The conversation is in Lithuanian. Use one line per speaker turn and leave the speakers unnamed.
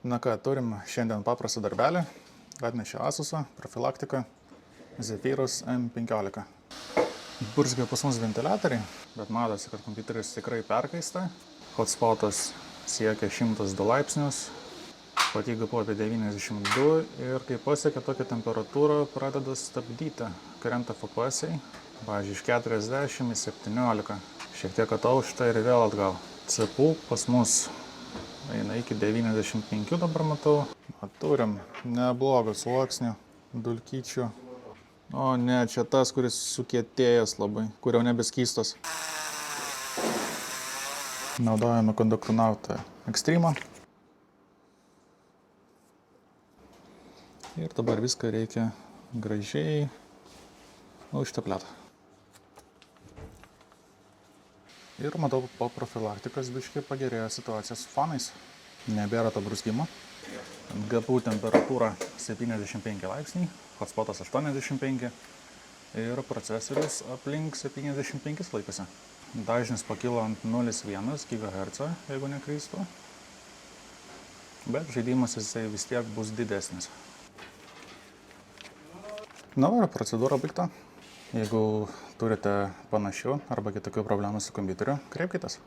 Na ką, turim šiandien paprastą darbelį. Atnešė Asusą, profilaktiką, Zephyrus M15. Burzgia pas mus ventiliatoriai, bet matosi, kad kompiuteris tikrai perkaista. Hotspotas siekia 102 laipsnius, fatiga buvo apie 92 ir kai pasiekia tokią temperatūrą, pradeda stabdyti, krenta FPS-ai. Pavyzdžiui, iš 40 į 17. Šiek tiek ataušta ir vėl atgal. CPU pas mus eina iki 95 dabar matau. Turim neblogą sluoksnį, dulkyčių. O ne, čia tas, kuris sukietėjęs labai, kur jau nebeskystas. Naudojame Conductonaut Extreme. Ir dabar viską reikia gražiai užtepliat. Ir matau, po profilaktikos biškai pagerėjo situacija su fanais. Nebėra to brūzgimo. GPU temperatūra 75 laipsniai, hotspotas 85 ir procesorius aplink 75 laikosi. Dažnis pakilo ant 0,1 GHz, jeigu neklystu. Bet žaidimas jisai vis tiek bus didesnis. Na, ir procedūra baigta. Jeigu turite panašių arba kitokių problemų su kompiuteriu, kreipkitės.